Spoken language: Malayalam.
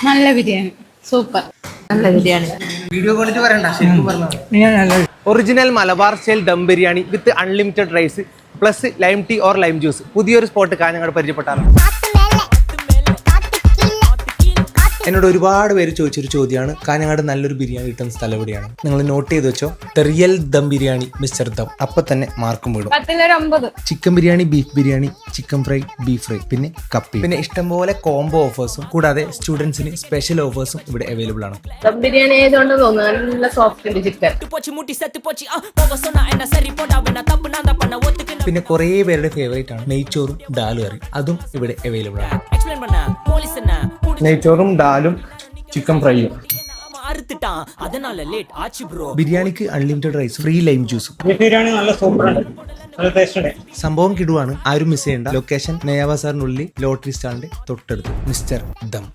നല്ല ബിരിയാണി, സൂപ്പർ. നല്ല ബിരിയാണി. വീഡിയോ ക്വാളിറ്റി പറയണ്ട, ശരിക്കും പറഞ്ഞാൽ original Malabar style dum biryani with unlimited rice plus lime tea or lime juice. പുതിയൊരു സ്പോട്ട് കാഞ്ഞങ്ങാട് പരിചയപ്പെട്ടാണ്. എന്നോട് ഒരുപാട് പേര് ചോദിച്ചൊരു ചോദ്യമാണ്, കാഞ്ഞങ്ങാട് നല്ലൊരു ബിരിയാണി കിട്ടുന്ന സ്ഥലം എവിടെയാണ്? നിങ്ങൾ നോട്ട് ചെയ്ത് വെച്ചോ, the real dum biryani mister dum. അപ്പൊ തന്നെ മാർക്കും വീടും. 10-9. Chicken biryani, beef biryani, chicken fry, beef fry, പിന്നെ കപ്പി, പിന്നെ ഇഷ്ടംപോലെ കോംബോ ഓഫേഴ്സും കൂടാതെ സ്റ്റുഡൻസിന് സ്പെഷ്യൽ ഓഫേഴ്സും ഇവിടെ അവൈലബിൾ ആണ്. ദം ബിരിയാണി ആയതുകൊണ്ട് തോന്നുന്നു നല്ല സോഫ്റ്റ് ഉണ്ട് ചിക്കൻ. പിന്നെ കുറേ പേരുടെ ഫേവറേറ്റ് ആണ് നെയ്ച്ചോറും ഡാലും കറി, അതും ഇവിടെ അവൈലബിൾ ആണ്. നെയ്ച്ചോറും ഡാലും ചിക്കൻ ഫ്രൈയും. ബിരിയാണിക്ക് അൺലിമിറ്റഡ് റൈസ്, ഫ്രീ ലൈം ജ്യൂസും. ബിരിയാണി നല്ല സൂപ്പറാണ്, നല്ല ടേസ്റ്റ് ഉണ്ട്. സംഭവം കിടുവാണ്, ആരും മിസ് ചെയ്യേണ്ട. ലൊക്കേഷൻ നെയ്യാ ബസാറിനുള്ളിൽ ലോട്ടറി സ്റ്റാളിന്റെ തൊട്ടടുത്ത് മിസ്റ്റർ ദം.